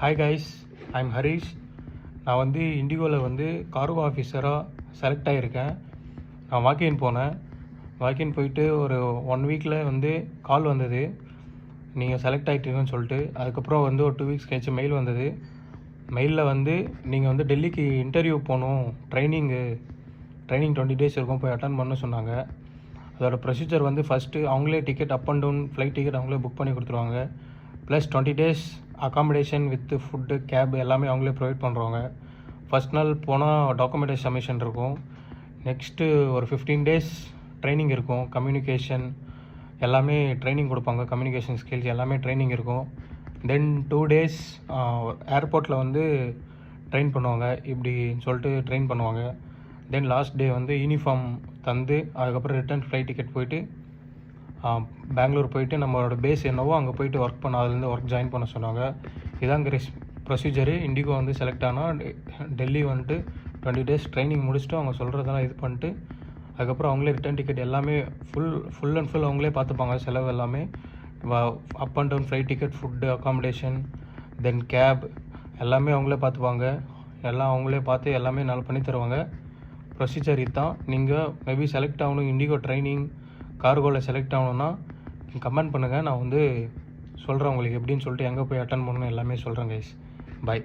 Hi guys, I'm Harish. நான் வந்து இண்டிகோவில் வந்து கார்கோ ஆஃபீஸராக செலக்ட் ஆகியிருக்கேன். நான் வாக்கின் போனேன். வாக்கின் போயிட்டு ஒரு 1 வீக்கில் வந்து கால் வந்தது, நீங்கள் செலக்ட் ஆகிட்டீங்கன்னு சொல்லிட்டு. அதுக்கப்புறம் வந்து ஒரு 2 வீக்ஸ் கழிச்சு மெயில் வந்தது. மெயிலில் வந்து நீங்கள் வந்து டெல்லிக்கு இன்டர்வியூ போகணும், ட்ரைனிங் 20 days இருக்கும், போய் அட்டன் பண்ண சொன்னாங்க. அதோட ப்ரொசீஜர் வந்து ஃபஸ்ட்டு அவங்களே ticket up and down flight ticket அவங்களே புக் பண்ணி கொடுத்துருவாங்க. Plus 20 days accommodation with food cab எல்லாமே அவங்களே ப்ரொவைட் பண்ணுறவங்க. ஃபஸ்ட் நாள் போனால் டாக்குமெண்டேஷன் சப்மிஷன் இருக்கும். நெக்ஸ்ட்டு ஒரு 15 days ட்ரைனிங் இருக்கும். கம்யூனிகேஷன் எல்லாமே ட்ரைனிங் கொடுப்பாங்க. கம்யூனிகேஷன் ஸ்கில்ஸ் எல்லாமே ட்ரைனிங் இருக்கும். தென் 2 days ஏர்போர்ட்டில் வந்து ட்ரெயின் பண்ணுவாங்க, இப்படின்னு சொல்லிட்டு ட்ரெயின் பண்ணுவாங்க. தென் லாஸ்ட் டே வந்து யூனிஃபார்ம் தந்து அதுக்கப்புறம் ரிட்டர்ன் ஃப்ளைட் டிக்கெட் போயிட்டு பெங்களூர் போயிட்டு நம்மளோட பேஸ் என்னவோ அங்கே போயிட்டு ஒர்க் பண்ண, அதுலேருந்து ஒர்க் ஜாயின் பண்ண சொன்னாங்க. இதாங்க ப்ரொசீஜரு. இண்டிகோ வந்து செலக்ட் ஆனால் டெல்லி வந்துட்டு 20 days ட்ரைனிங் முடிச்சுட்டு அவங்க சொல்கிறதெல்லாம் இது பண்ணிட்டு அதுக்கப்புறம் அவங்களே ரிட்டர்ன் டிக்கெட் எல்லாமே ஃபுல் அண்ட் ஃபுல் அவங்களே பார்த்துப்பாங்க. செலவு எல்லாமே up and down flight ticket, food, accommodation, then cab எல்லாமே அவங்களே பார்த்துப்பாங்க. எல்லாம் அவங்களே பார்த்து எல்லாமே நல்லா பண்ணி தருவாங்க. ப்ரொசீஜர் இதுதான். நீங்கள் மேபி செலக்ட் ஆகணும், இண்டிகோ ட்ரைனிங் கார்கோவில் செலக்ட் ஆகணுன்னா கமெண்ட் பண்ணுங்கள். நான் வந்து சொல்கிறேன் உங்களுக்கு எப்படின்னு சொல்லிட்டு, எங்கே போய் அட்டன் பண்ணணும் எல்லாமே சொல்கிறேன் கைஸ். பாய்.